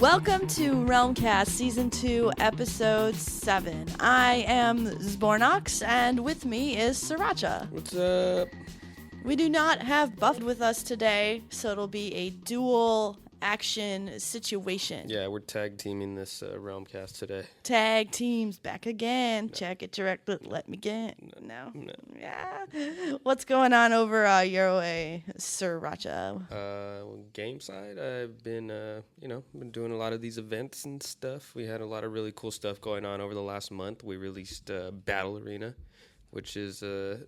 Welcome to RealmCast Season 2, Episode 7. I am Zbornox, and with me is SirRacha. What's up? We do not have Buffed with us today, so it'll be a dual action situation. Yeah, we're tag teaming this RealmCast today. Tag teams back again. No. Check it directly. Let me get. No. Yeah. What's going on over your way, SirRacha? Game side, I've been, been doing a lot of these events and stuff. We had a lot of really cool stuff going on over the last month. We released Battle Arena, which is, the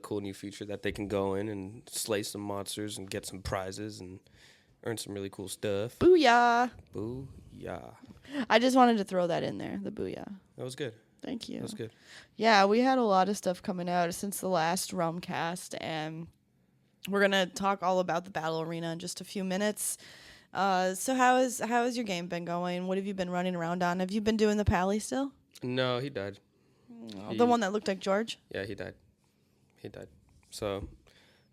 cool new feature that they can go in and slay some monsters and get some prizes and earn some really cool stuff. Booyah. Booyah. I just wanted to throw that in there, the booyah. That was good. Thank you. That was good. Yeah, we had a lot of stuff coming out since the last RealmCast, and we're going to talk all about the Battle Arena in just a few minutes. So how has your game been going? What have you been running around on? Have you been doing the Pally still? No, he died. The one that looked like George? Yeah, he died. So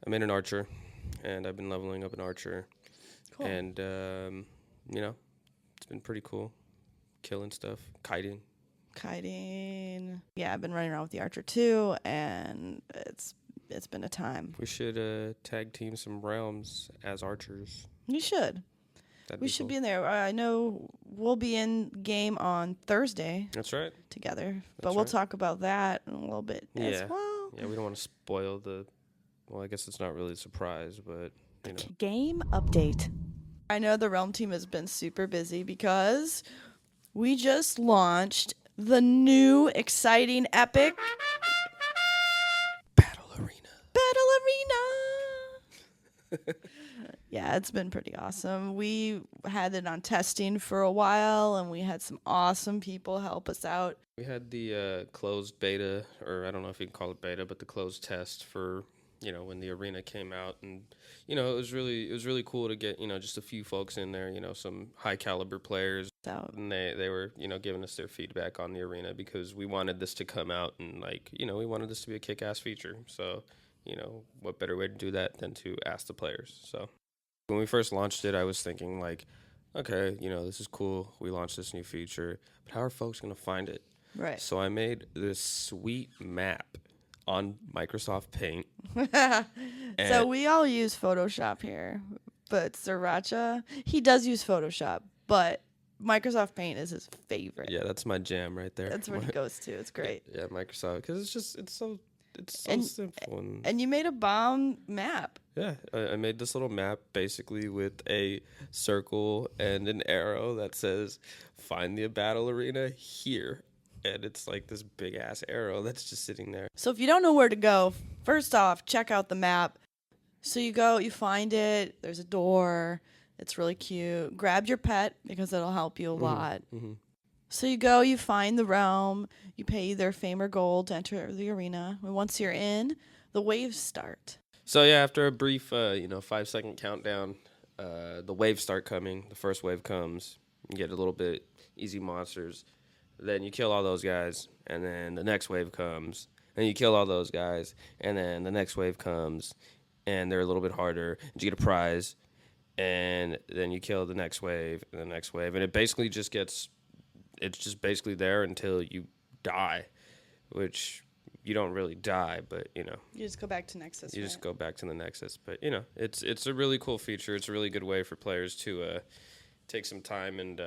I made an archer, and I've been leveling up an archer. Cool. And, it's been pretty cool. Killing stuff. Kiting. Yeah, I've been running around with the archer too, and it's been a time. We should tag team some realms as archers. You should. We should be in there. I know we'll be in game on Thursday. That's right. Together. But we'll talk about that in a little bit as well. Yeah, we don't want to spoil well, I guess it's not really a surprise, but, Game update. I know the Realm team has been super busy because we just launched the new, exciting, epic Battle Arena. Yeah, it's been pretty awesome. We had it on testing for a while, and we had some awesome people help us out. We had the closed beta, or I don't know if you can call it beta, but the closed test for, when the arena came out. And, it was really cool to get, just a few folks in there, some high caliber players. And they were, giving us their feedback on the arena because we wanted this to come out and, we wanted this to be a kick-ass feature. So, what better way to do that than to ask the players? So when we first launched it, I was thinking, okay, this is cool. We launched this new feature, but how are folks going to find it? Right. So I made this sweet map on Microsoft Paint. So we all use Photoshop here, but SirRacha, he does use Photoshop, but Microsoft Paint is his favorite. Yeah, that's my jam right there. That's where he goes to. It's great. Yeah, Microsoft, because it's so simple. And you made a bomb map. Yeah, I made this little map basically with a circle and an arrow that says, find the battle arena here. And it's like this big ass arrow that's just sitting there. So if you don't know where to go, first off, check out the map. So you go, you find it, there's a door, it's really cute. Grab your pet because it'll help you a lot. Mm-hmm. So you go, you find the realm, you pay either fame or gold to enter the arena. And once you're in, the waves start. So yeah, after a brief 5-second countdown, the waves start coming. The first wave comes, you get a little bit easy monsters. Then you kill all those guys, and then the next wave comes, and you kill all those guys, and then the next wave comes, and they're a little bit harder, and you get a prize, and then you kill the next wave, and the next wave, and it basically just it's just basically there until you die, which you don't really die, but, You just go back to Nexus, just go back to the Nexus, but, it's a really cool feature. It's a really good way for players to take some time and,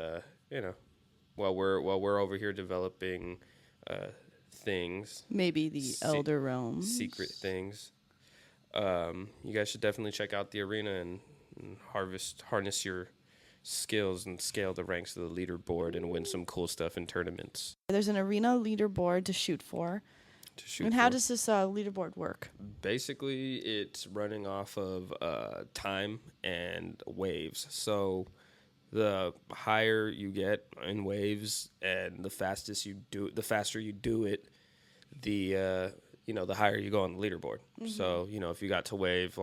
While we're over here developing things, maybe the Elder Realms, secret things, you guys should definitely check out the arena and harness your skills and scale the ranks of the leaderboard and win some cool stuff in tournaments. There's an arena leaderboard to shoot for. How does this leaderboard work? Basically, it's running off of time and waves. So the higher you get in waves and the faster you do it, the higher you go on the leaderboard. Mm-hmm. So, if you got to wave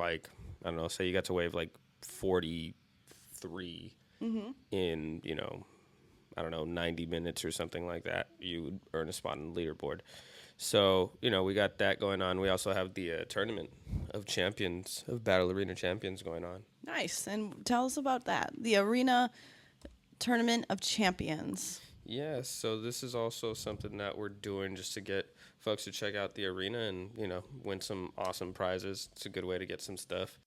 say you got to wave 43 mm-hmm. in, 90 minutes or something like that, you would earn a spot on the leaderboard. So, we got that going on. We also have the tournament of Battle Arena champions going on. Nice. And tell us about that. The arena Tournament of Champions. Yeah, so this is also something that we're doing just to get folks to check out the arena and, win some awesome prizes. It's a good way to get some stuff.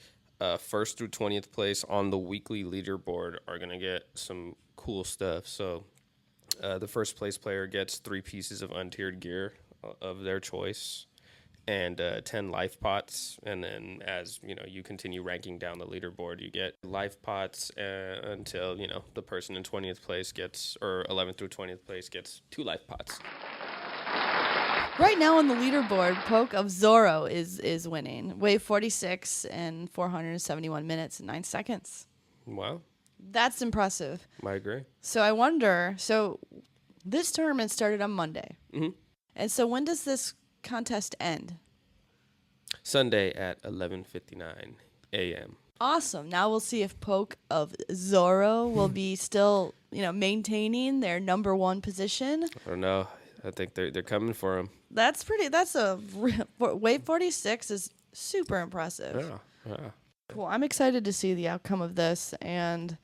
First through 20th place on the weekly leaderboard are going to get some cool stuff. So the first place player gets 3 pieces of untiered gear of their choice and 10 life pots. And then as, you continue ranking down the leaderboard, you get life pots until, the person in 20th place gets, or 11th through 20th place gets 2 life pots. Right now on the leaderboard, Poke of Zorro is winning. Wave 46 in 471 minutes and 9 seconds. Wow. That's impressive. I agree. So I wonder, this tournament started on Monday. Mm-hmm. And so when does this contest end? Sunday at 11:59 a.m. Awesome. Now we'll see if Poke of Zorro will be still, maintaining their number 1 position. I don't know. I think they're coming for him. Wave 46 is super impressive. Yeah. Cool. I'm excited to see the outcome of this, and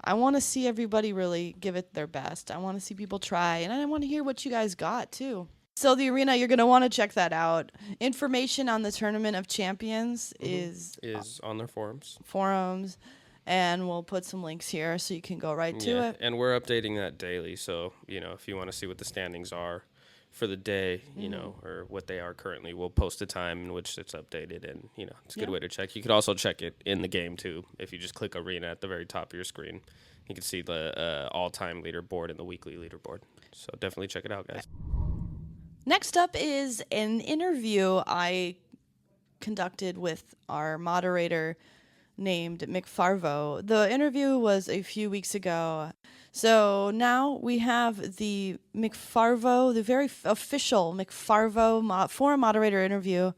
I want to see everybody really give it their best. I want to see people try, and I want to hear what you guys got, too. So the arena, you're going to want to check that out. Information on the Tournament of Champions is on their forums. And we'll put some links here so you can go right to it. And we're updating that daily. So, if you want to see what the standings are for the day, or what they are currently, we'll post a time in which it's updated. And, it's a good way to check. You could also check it in the game, too. If you just click Arena at the very top of your screen, you can see the all-time leaderboard and the weekly leaderboard. So definitely check it out, guys. Next up is an interview I conducted with our moderator named McFarvo. The interview was a few weeks ago. So now we have the McFarvo, the very official McFarvo forum moderator interview.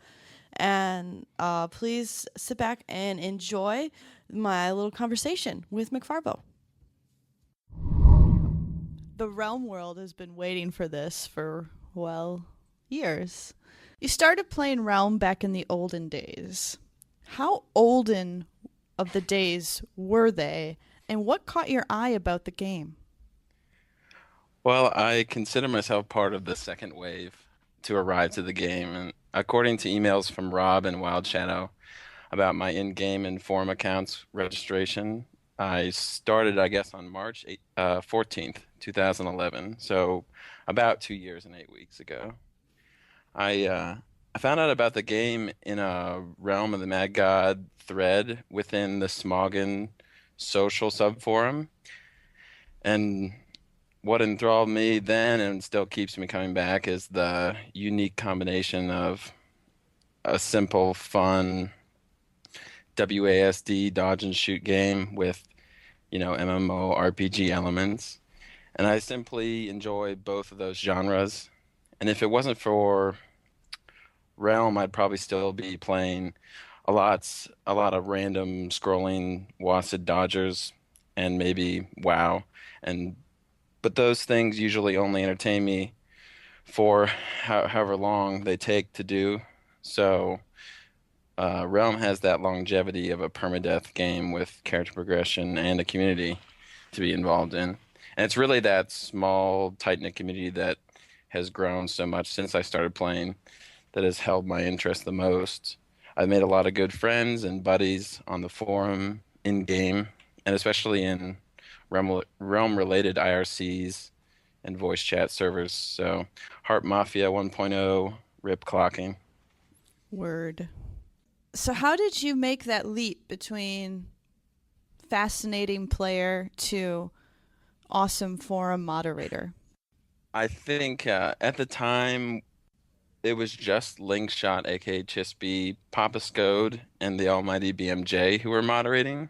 And please sit back and enjoy my little conversation with McFarvo. The Realm world has been waiting for this for, years. You started playing Realm back in the olden days. How olden of the days were they, and what caught your eye about the game? Well, I consider myself part of the second wave to arrive to the game, and according to emails from Rob and Wild Shadow about my in-game and forum accounts registration, I started, on March 14th, 2011, so about 2 years and 8 weeks ago. I found out about the game in a Realm of the Mad God thread within the Smoggin social subforum, and what enthralled me then and still keeps me coming back is the unique combination of a simple, fun WASD dodge and shoot game with, MMO RPG elements. And I simply enjoy both of those genres. And if it wasn't for Realm, I'd probably still be playing a lot of random scrolling WASD dodgers and maybe WoW. But those things usually only entertain me for however long they take to do. So Realm has that longevity of a permadeath game with character progression and a community to be involved in. And it's really that small, tight-knit community that has grown so much since I started playing that has held my interest the most. I've made a lot of good friends and buddies on the forum, in-game, and especially in Realm-related IRCs and voice chat servers. So Heart Mafia 1.0, rip clocking. Word. So how did you make that leap between fascinating player to awesome forum moderator? I think at the time it was just Linkshot, aka Chispy, Papa Scode, and the almighty BMJ who were moderating.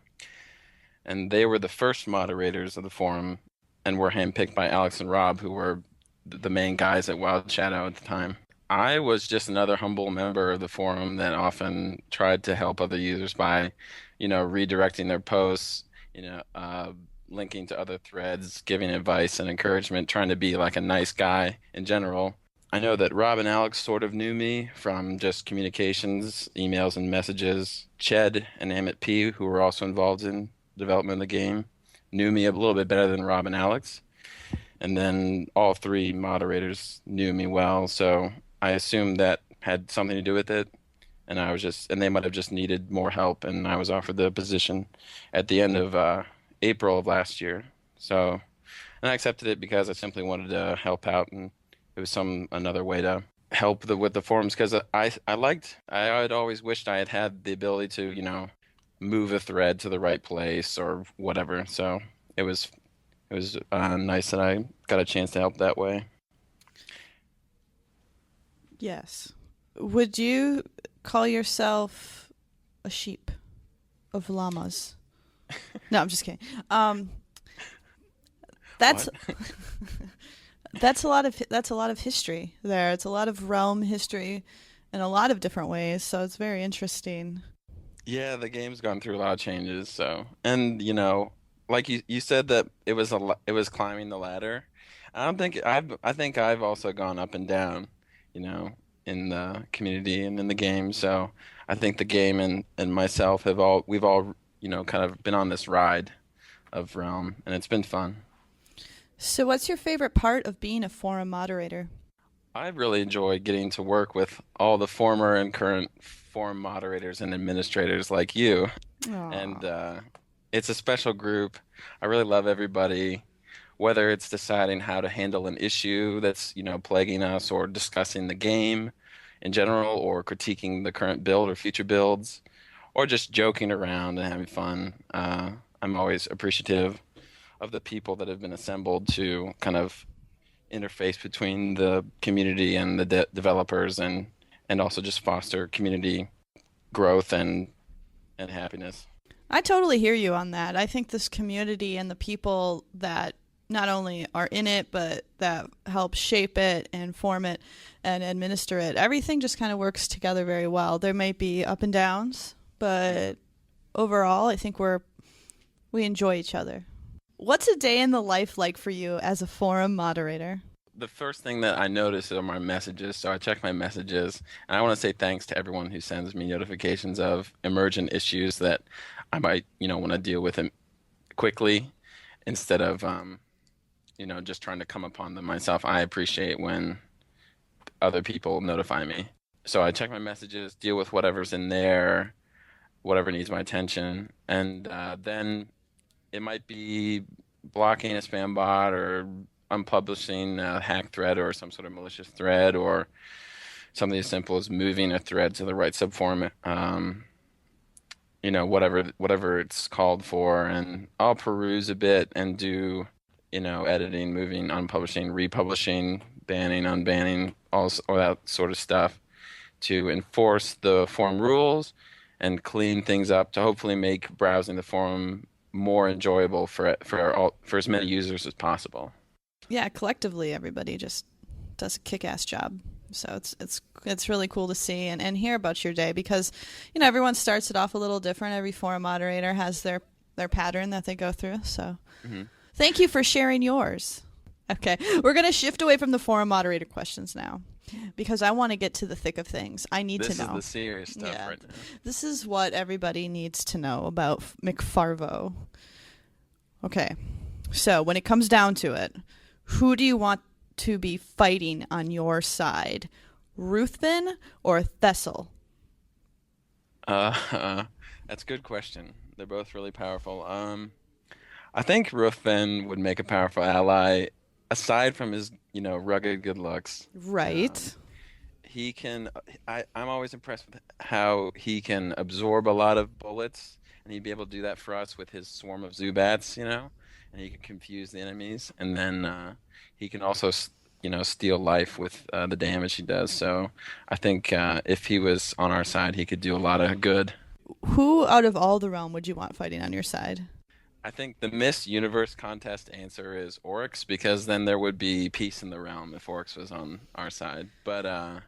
And they were the first moderators of the forum and were handpicked by Alex and Rob, who were the main guys at Wild Shadow at the time. I was just another humble member of the forum that often tried to help other users by, redirecting their posts, linking to other threads, giving advice and encouragement, trying to be like a nice guy in general. I know that Rob and Alex sort of knew me from just communications, emails and messages. Ched and Amit P, who were also involved in development of the game, knew me a little bit better than Rob and Alex. And then all three moderators knew me well, so I assumed that had something to do with it. And they might have just needed more help, and I was offered the position at the end of April of last year. So, and I accepted it because I simply wanted to help out, and it was another way to help with the forums because I had always wished I had had the ability to, move a thread to the right place or whatever. So it was nice that I got a chance to help that way. Yes. Would you call yourself a sheep of llamas? No, I'm just kidding. That's that's a lot of history there. It's a lot of realm history in a lot of different ways, so it's very interesting. Yeah, the game's gone through a lot of changes. So, and like you said that it was climbing the ladder. I think I've also gone up and down, you know, in the community and in the game. So I think the game and myself we've all, kind of been on this ride of Realm, and it's been fun. So what's your favorite part of being a forum moderator? I really enjoy getting to work with all the former and current forum moderators and administrators like you. And Aw. it's a special group. I really love everybody, whether it's deciding how to handle an issue that's, plaguing us, or discussing the game in general, or critiquing the current build or future builds, or just joking around and having fun. I'm always appreciative of the people that have been assembled to kind of interface between the community and the developers, and also just foster community growth and happiness. I totally hear you on that. I think this community and the people that not only are in it, but that help shape it and form it and administer it, everything just kind of works together very well. There may be up and downs, but overall, I think we enjoy each other. What's a day in the life like for you as a forum moderator? The first thing that I notice are my messages. So I check my messages, and I want to say thanks to everyone who sends me notifications of emergent issues that I might, want to deal with them quickly instead of, just trying to come upon them myself. I appreciate when other people notify me. So I check my messages, deal with whatever's in there, whatever needs my attention, and then it might be blocking a spam bot, or unpublishing a hack thread or some sort of malicious thread, or something as simple as moving a thread to the right subform. Whatever it's called for, and I'll peruse a bit and do, editing, moving, unpublishing, republishing, banning, unbanning, all that sort of stuff to enforce the forum rules and clean things up to hopefully make browsing the forum more enjoyable for as many users as possible. Yeah, collectively, everybody just does a kick-ass job. So it's really cool to see and hear about your day, because everyone starts it off a little different. Every forum moderator has their pattern that they go through. So Thank you for sharing yours. Okay, we're gonna shift away from the forum moderator questions now, because I want to get to the thick of things. I need to know. This is the serious stuff right now. This is what everybody needs to know about McFarvo. Okay, so when it comes down to it, who do you want to be fighting on your side, Ruthven or Thessel? That's a good question. They're both really powerful. I think Ruthven would make a powerful ally, aside from his, rugged good looks. Right. He can. I'm always impressed with how he can absorb a lot of bullets, and he'd be able to do that for us with his swarm of Zubats, and he can confuse the enemies, and then he can also, steal life with the damage he does. So I think if he was on our side, he could do a lot of good. Who out of all the realm would you want fighting on your side? I think the Miss Universe contest answer is Oryx, because then there would be peace in the realm if Oryx was on our side. But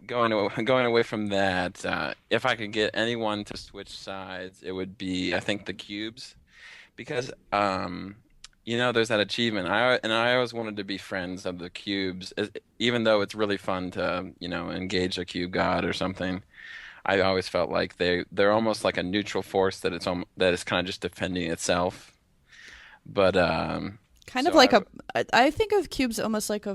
going away from that, if I could get anyone to switch sides, it would be, I think, the cubes, because there's that achievement. I always wanted to be friends of the cubes, even though it's really fun to engage a cube god or something. I always felt like they're almost like a neutral force that is kind of just defending itself, But kind so of like I think of cubes almost like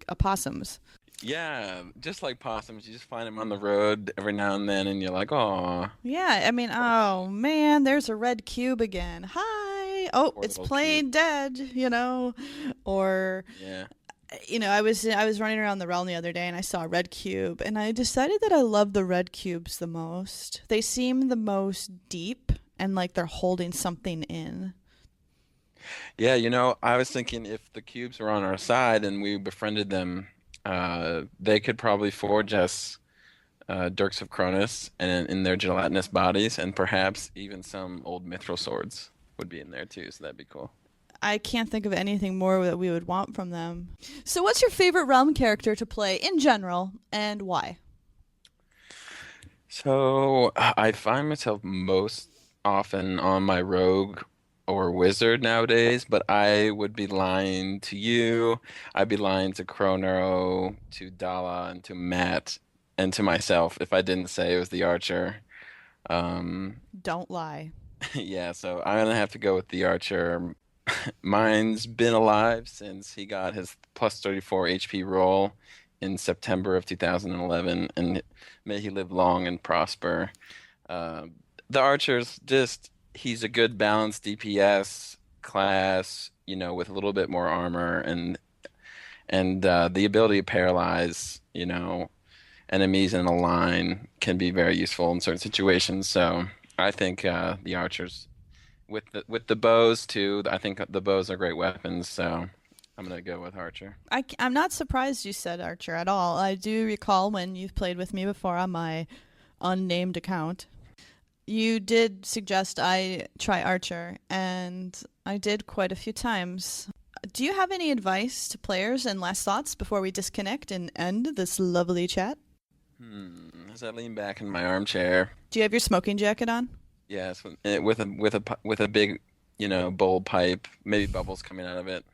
opossums. yeah, just like possums, you just find them on the road every now and then, and you're like, oh, Yeah, I mean, oh man, there's a red cube again. Hi. Oh, poor it's little plain cube. dead, or Yeah. I was running around the realm the other day and I saw a red cube and I decided that I love the red cubes the most. They seem the most deep and like they're holding something in. Yeah, I was thinking if the cubes were on our side and we befriended them, they could probably forge us Dirks of Cronus and in their gelatinous bodies, and perhaps even some old mithril swords would be in there too, so that'd be cool. I can't think of anything more that we would want from them. So what's your favorite realm character to play in general and why? So I find myself most often on my rogue or wizard nowadays, but I would be lying to you. I'd be lying to Chrono, to Dala, and to Matt, and to myself if I didn't say it was the archer. Um, Don't lie. yeah, so I'm gonna have to go with the archer. Mine's been alive since he got his plus 34 HP roll in September of 2011, and may he live long and prosper. Uh, the archer's just, he's a good balanced DPS class, with a little bit more armor and the ability to paralyze, enemies in a line can be very useful in certain situations. So I think the archers with the bows too. I think the bows are great weapons. So I'm gonna go with archer. I'm not surprised you said Archer at all. I do recall when you've played with me before on my unnamed account. You did suggest I try Archer, and I did quite a few times. Do you have any advice to players and last thoughts before we disconnect and end this lovely chat? As I lean back in my armchair, Do you have your smoking jacket on? yes, with a big, bowl pipe, maybe bubbles coming out of it,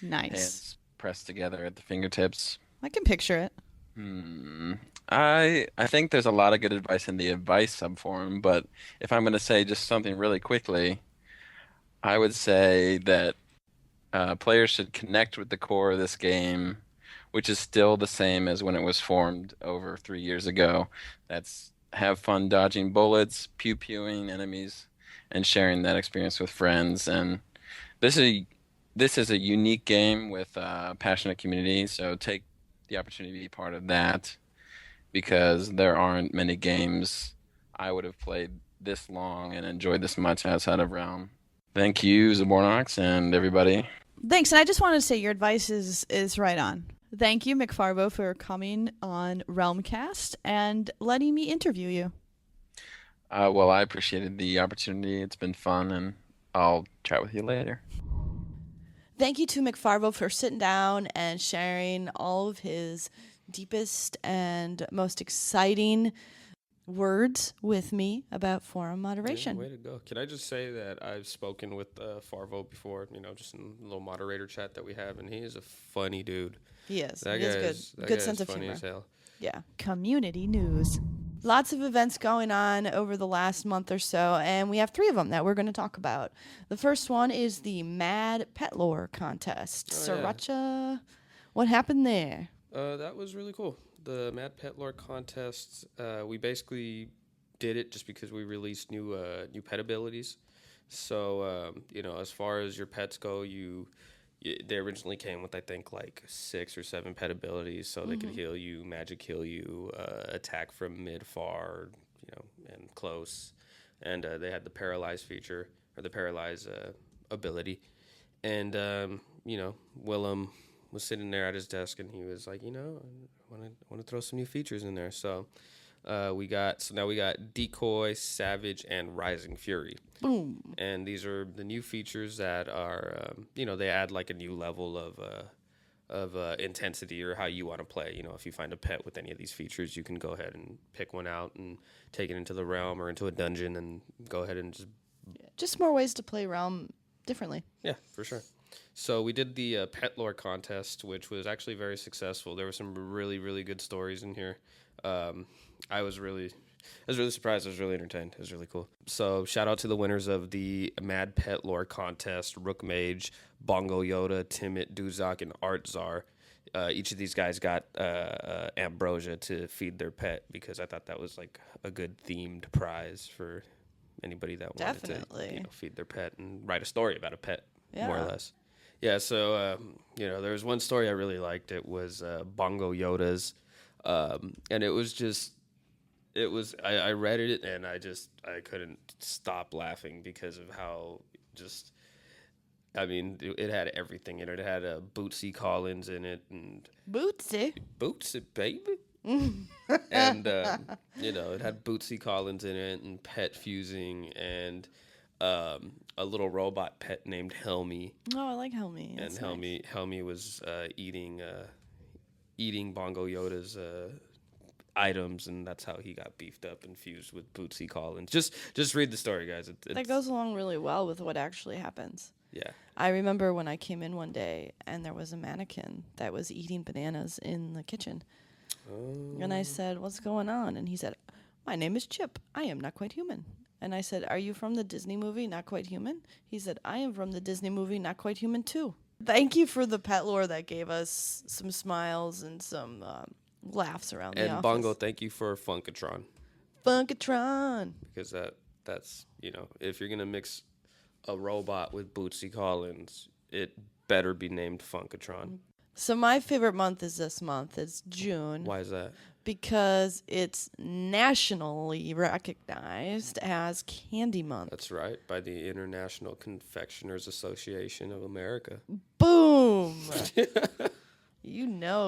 Nice. hands pressed together at the fingertips. I can picture it. Hmm. I think there's a lot of good advice in the advice subforum, but if I'm going to say just something really quickly, I would say that players should connect with the core of this game, which is still the same as when it was formed over 3 years ago. That's have fun dodging bullets, pew-pewing enemies, and sharing that experience with friends. And this is this is a unique game with a passionate community, so take the opportunity to be part of that because there aren't many games I would have played this long and enjoyed this much outside of Realm. Thank you, Zbornox, and everybody. Thanks, and I just wanted to say your advice is right on. Thank you, McFarvo, for coming on RealmCast and letting me interview you. Well, I appreciated the opportunity. It's been fun, and I'll chat with you later. Thank you to McFarvo for sitting down and sharing all of his deepest and most exciting words with me about forum moderation. Yeah, way to go. Can I just say that I've spoken with Farvo before, just in a little moderator chat that we have, and he is a funny dude. He is. That He guy has that good guy sense is of funny humor. as hell. Yeah. Community news. Lots of events going on over the last month or so, and we have 3 of them that we're going to talk about. The first one is the Mad Pet Lore contest. Oh, yeah. SirRacha, what happened there? That was really cool. The Mad Pet Lore contest, we basically did it just because we released new pet abilities. So, as far as your pets go, they originally came with, I think, like 6 or 7 pet abilities, so they could heal you, magic heal you, attack from mid, far, and close. And they had the paralyze feature, or the paralyze ability. And, Willem was sitting there at his desk, and he was like, I want to throw some new features in there. So now we got Decoy, Savage, and Rising Fury. Boom. And these are the new features that are, they add like a new level of intensity or how you want to play. If you find a pet with any of these features, you can go ahead and pick one out and take it into the realm or into a dungeon and go ahead and Just more ways to play Realm differently. Yeah, for sure. So we did the pet lore contest, which was actually very successful. There were some really, really good stories in here. I was really was really surprised. I was really entertained. It was really cool. So shout out to the winners of the Mad Pet Lore contest: RotMG, Bongo Yoda, Timit, Duzak, and Art Czar. Each of these guys got ambrosia to feed their pet because I thought that was like a good themed prize for anybody that wanted to feed their pet and write a story about a pet, more or less. Yeah, so, there was one story I really liked. It was Bongo Yoda's, and it was just, I read it and I couldn't stop laughing because of how it had everything in it. It had Bootsy Collins in it. And Bootsy, baby. And, it had Bootsy Collins in it and pet fusing and a little robot pet named Helmy. Oh, I like Helmy. And Helmy was eating Bongo Yoda's items, and that's how he got beefed up and fused with Bootsy Collins. Just read the story, guys. That goes along really well with what actually happens. Yeah. I remember when I came in one day and there was a mannequin that was eating bananas in the kitchen. Oh. And I said, "What's going on?" And he said, "My name is Chip. I am not quite human." And I said, "Are you from the Disney movie Not Quite Human?" He said, "I am from the Disney movie Not Quite Human too." Thank you for the pet lore that gave us some smiles and some laughs around the office. And Bongo, thank you for Funkatron. Funkatron. Because that's if you're going to mix a robot with Bootsy Collins, it better be named Funkatron. So my favorite month is this month. It's June. Why is that? Because it's nationally recognized as Candy Month. That's right, by the International Confectioners Association of America. Boom!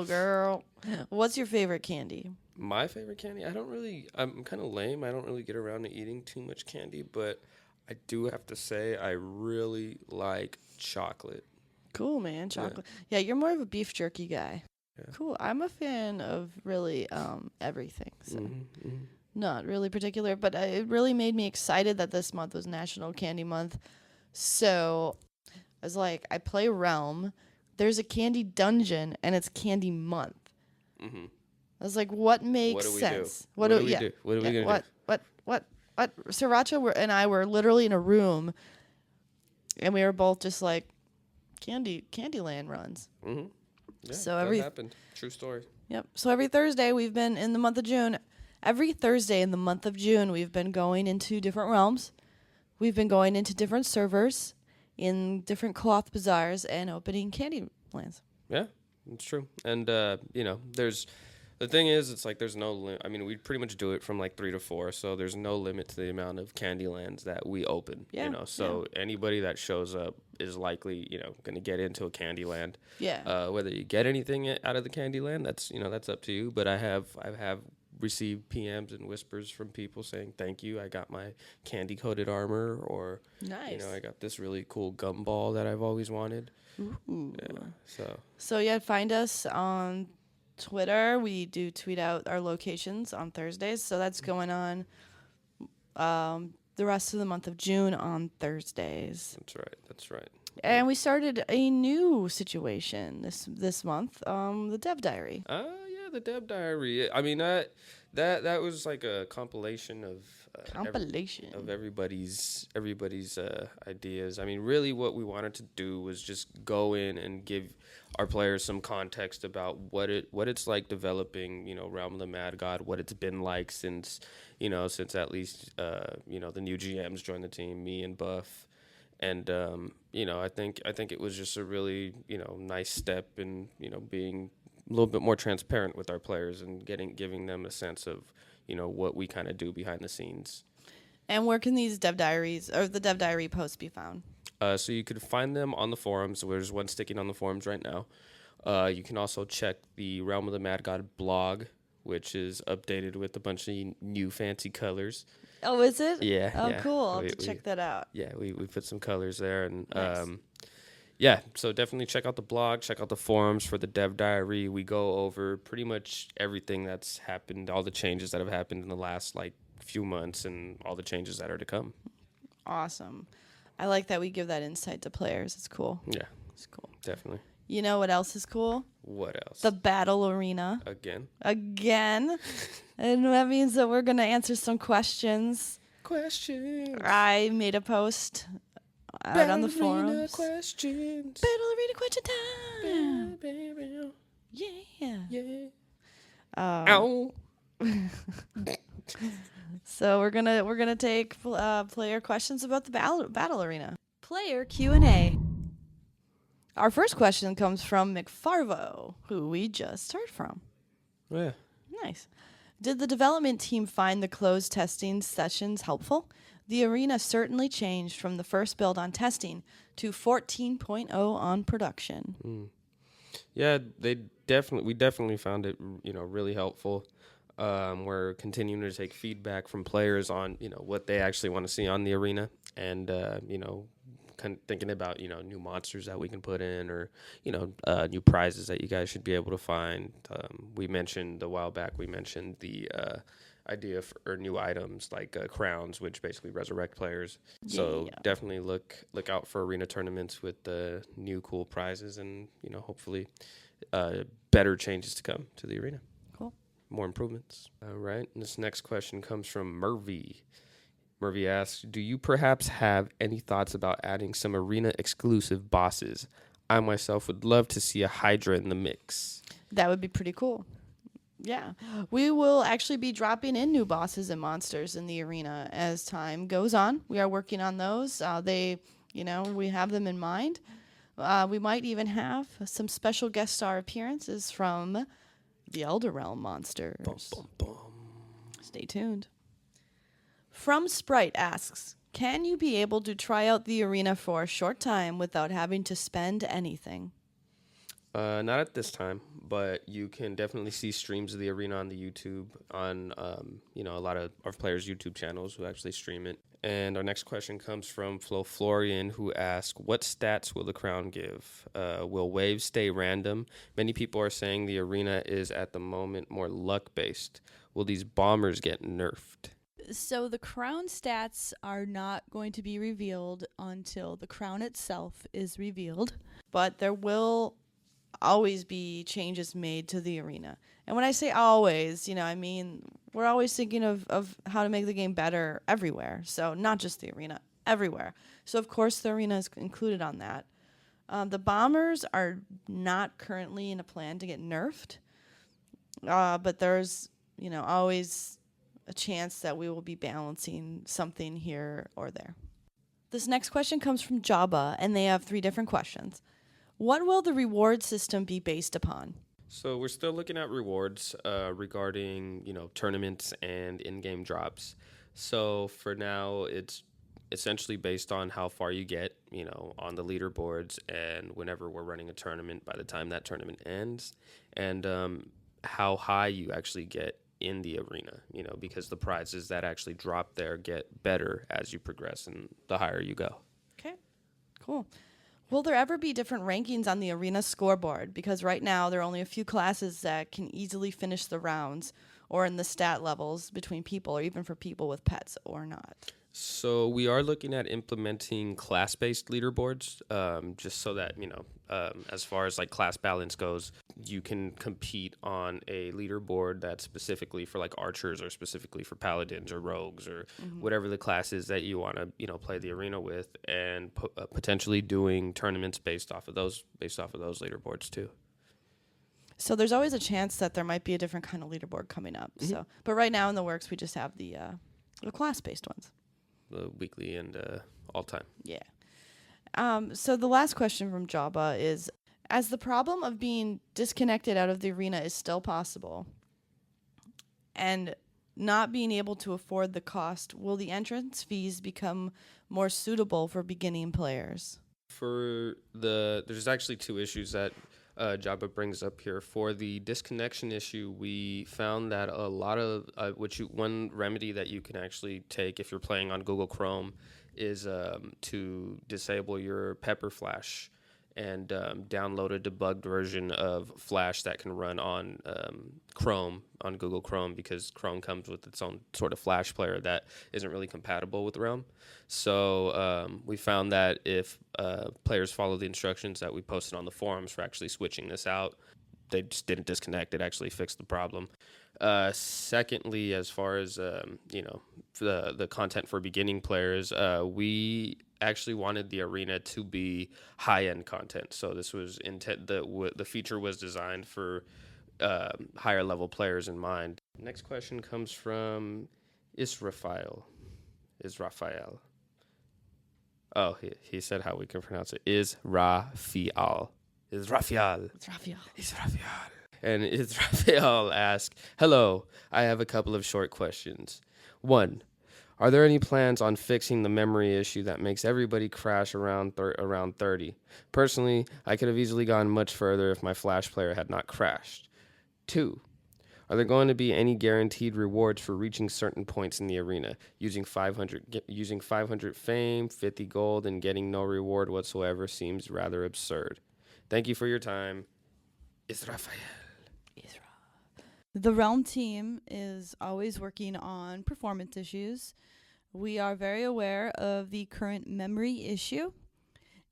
Girl. What's your favorite candy? My favorite candy? I'm kind of lame. I don't really get around to eating too much candy, but I do have to say I really like chocolate. Cool, man. Chocolate. Yeah, you're more of a beef jerky guy. Yeah. Cool. I'm a fan of really everything. So not really particular, but it really made me excited that this month was National Candy Month. So I was like, I play Realm. There's a candy dungeon, and it's Candy Month. Mm-hmm. I was like, what makes sense? What do we do? What are we going to do? What? SirRacha and I were literally in a room, and we were both just like, Candyland runs. Mm-hmm. Yeah, so that happened. True story. Yep. So every Thursday we've been in the month of June. Every Thursday in the month of June we've been going into different realms. We've been going into different servers in different cloth bazaars and opening candy lands. Yeah, it's true. And there's the thing is, it's like there's no limit. I mean, we pretty much do it from like 3 to 4, so there's no limit to the amount of candy lands that we open. Yeah. So anybody that shows up is likely, going to get into a candy land. Yeah. Whether you get anything out of the candy land, that's up to you. But I have received PMs and whispers from people saying, "Thank you, I got my candy coated armor," or nice. I got this really cool gumball that I've always wanted. Ooh. Yeah. So find us on Twitter. We do tweet out our locations on Thursdays, so that's going on the rest of the month of June on Thursdays. That's right. And we started a new situation this month, the Dev Diary. Yeah, the Dev Diary. I mean, that was like a compilation of everybody's ideas. I mean, really what we wanted to do was just go in and give our players some context about what it's like developing, Realm of the Mad God, what it's been like since at least the new GMs joined the team, me and Buff. And I think it was just a really, nice step in, being a little bit more transparent with our players and giving them a sense of, what we kind of do behind the scenes. And where can these Dev Diaries or the Dev Diary posts be found? So you could find them on the forums. There's one sticking on the forums right now. You can also check the Realm of the Mad God blog, which is updated with a bunch of new fancy colors. Oh, is it? Yeah. Oh, cool. I'll have to check that out. Yeah, we put some colors there. And nice. So definitely check out the blog, check out the forums for the Dev Diary. We go over pretty much everything that's happened, all the changes that have happened in the last few months and all the changes that are to come. Awesome. I like that we give that insight to players. It's cool. Yeah. It's cool. Definitely. You know what else is cool? What else? The battle arena. Again. And that means that we're going to answer some questions. I made a post out on the forums. Questions. Battle arena question time. Yeah. Ow. So we're gonna take player questions about the battle arena. Player Q&A. Our first question comes from McFarvo, who we just heard from. Yeah. Nice. Did the development team find the closed testing sessions helpful? The arena certainly changed from the first build on testing to 14.0 on production. Yeah, we definitely found it, really helpful. We're continuing to take feedback from players on, what they actually want to see on the arena, and kind of thinking about, new monsters that we can put in, or new prizes that you guys should be able to find. We mentioned a while back. We mentioned the idea for new items like crowns, which basically resurrect players. Yeah. So definitely look out for arena tournaments with the new cool prizes, and hopefully better changes to come to the arena. Cool. More improvements. All right. And this next question comes from Murphy. Murphy asks, do you perhaps have any thoughts about adding some arena exclusive bosses? I myself would love to see a Hydra in the mix. That would be pretty cool. Yeah. We will actually be dropping in new bosses and monsters in the arena as time goes on. We are working on those. We have them in mind. We might even have some special guest star appearances from the Elder Realm monsters. Bum, bum, bum. Stay tuned. From Sprite asks, can you be able to try out the arena for a short time without having to spend anything? Not at this time, but you can definitely see streams of the arena on the YouTube, on a lot of our players' YouTube channels who actually stream it. And our next question comes from Flo Florian, who asks, what stats will the crown give? Will waves stay random? Many people are saying the arena is at the moment more luck-based. Will these bombers get nerfed? So the crown stats are not going to be revealed until the crown itself is revealed. But there will always be changes made to the arena. And when I say always, we're always thinking of how to make the game better everywhere. So not just the arena, everywhere. So of course the arena is included on that. The bombers are not currently in a plan to get nerfed. But there's, always a chance that we will be balancing something here or there. This next question comes from Jabba, and they have 3 different questions. What will the reward system be based upon? So we're still looking at rewards regarding, tournaments and in-game drops. So for now, it's essentially based on how far you get, on the leaderboards, and whenever we're running a tournament, by the time that tournament ends, and how high you actually get in the arena, because the prizes that actually drop there get better as you progress and the higher you go. Okay, cool. Will there ever be different rankings on the arena scoreboard? Because right now there are only a few classes that can easily finish the rounds, or in the stat levels between people, or even for people with pets or not. So we are looking at implementing class-based leaderboards, just so that, as far as like class balance goes, you can compete on a leaderboard that's specifically for like archers, or specifically for paladins or rogues, or whatever the class is that you want to, play the arena with, and potentially doing tournaments based off of those leaderboards too. So there's always a chance that there might be a different kind of leaderboard coming up. So, but right now in the works, we just have the class-based ones. The weekly and all time. Yeah. So the last question from Jabba is, as the problem of being disconnected out of the arena is still possible, and not being able to afford the cost, will the entrance fees become more suitable for beginning players? There's actually 2 issues that Jabba brings up here. For the disconnection issue, we found that a lot of one remedy that you can actually take if you're playing on Google Chrome is to disable your Pepper Flash and download a debugged version of Flash that can run on Chrome, on Google Chrome, because Chrome comes with its own sort of Flash player that isn't really compatible with Realm. So we found that if players follow the instructions that we posted on the forums for actually switching this out, they just didn't disconnect. It actually fixed the problem. Secondly, as far as the content for beginning players, we actually wanted the arena to be high-end content. So this was the feature was designed for higher level players in mind. Next question comes from Israfael. Oh, he said how we can pronounce it. Israfael. And Israfael asks, hello, I have a couple of short questions. 1, are there any plans on fixing the memory issue that makes everybody crash around 30? Personally, I could have easily gone much further if my Flash player had not crashed. 2, are there going to be any guaranteed rewards for reaching certain points in the arena, using 500 fame, 50 gold, and getting no reward whatsoever seems rather absurd. Thank you for your time. Israfael. The Realm team is always working on performance issues. We are very aware of the current memory issue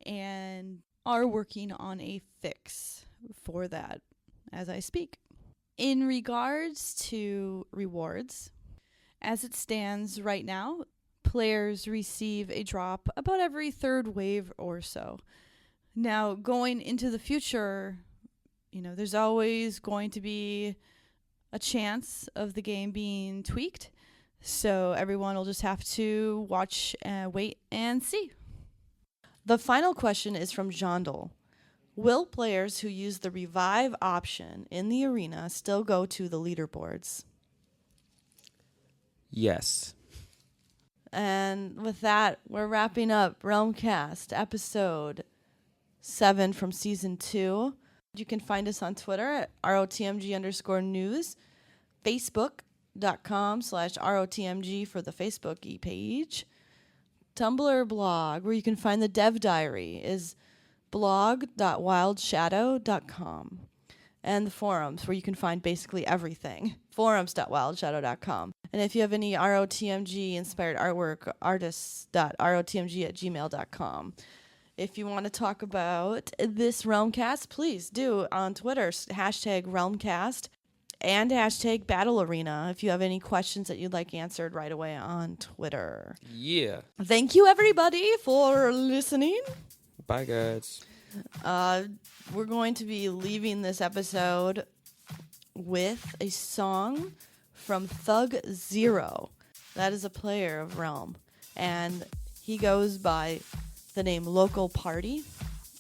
and are working on a fix for that as I speak. In regards to rewards, as it stands right now, players receive a drop about every third wave or so. Now, going into the future, there's always going to be a chance of the game being tweaked. So everyone will just have to watch, wait, and see. The final question is from Jondal. Will players who use the revive option in the arena still go to the leaderboards? Yes. And with that, we're wrapping up RealmCast episode 7 from season 2. You can find us on Twitter at ROTMG_news, Facebook.com/ROTMG for the Facebook page. Tumblr blog, where you can find the dev diary, is blog.wildshadow.com. And the forums, where you can find basically everything, forums.wildshadow.com. And if you have any ROTMG inspired artwork, artists.rotmg@gmail.com. If you want to talk about this RealmCast, please do on Twitter, #RealmCast and #Battle Arena if you have any questions that you'd like answered right away on Twitter. Yeah. Thank you, everybody, for listening. Bye, guys. We're going to be leaving this episode with a song from Thug Zero. That is a player of Realm, and he goes by the name Local Party,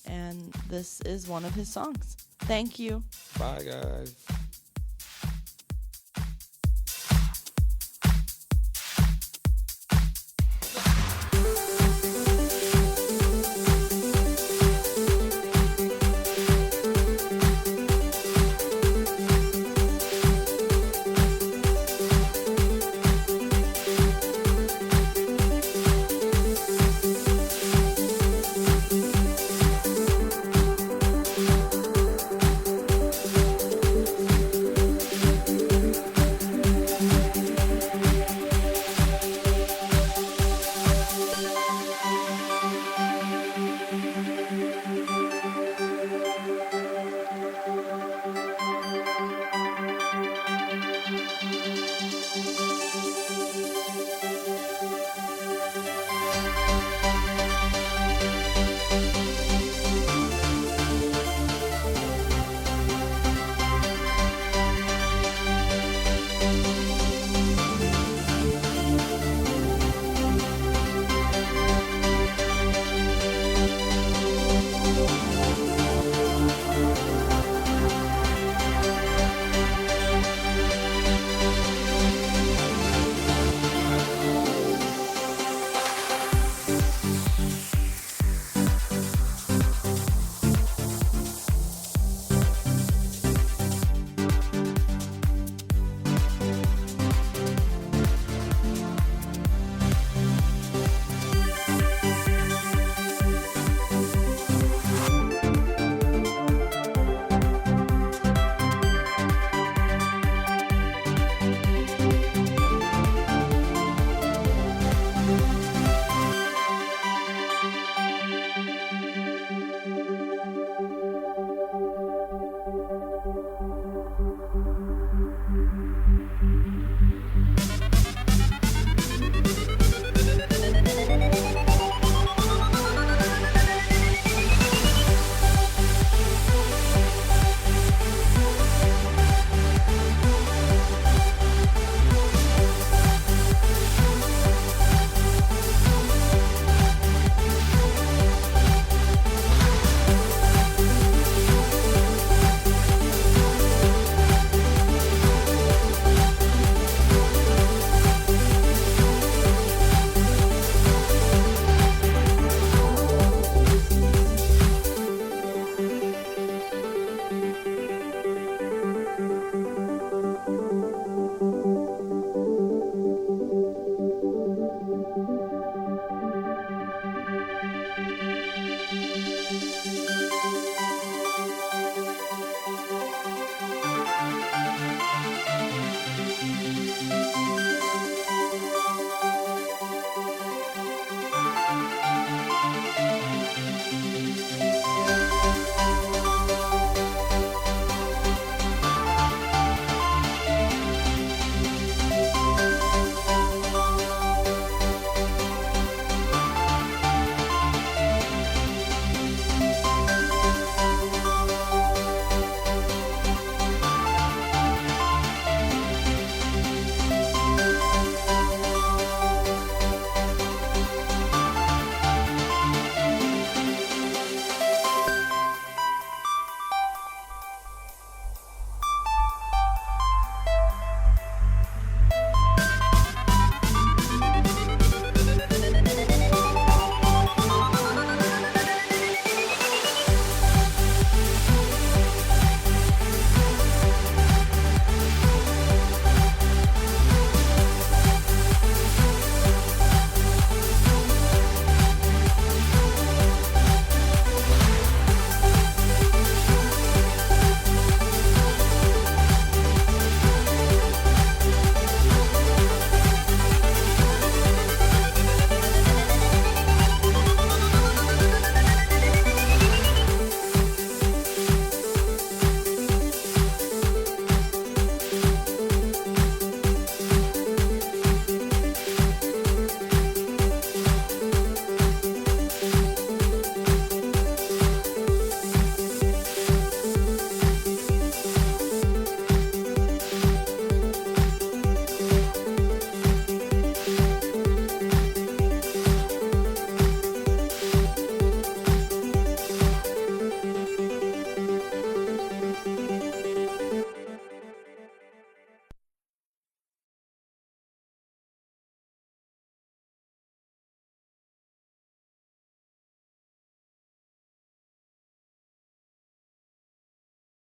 and this is one of his songs. Thank you. Bye, guys.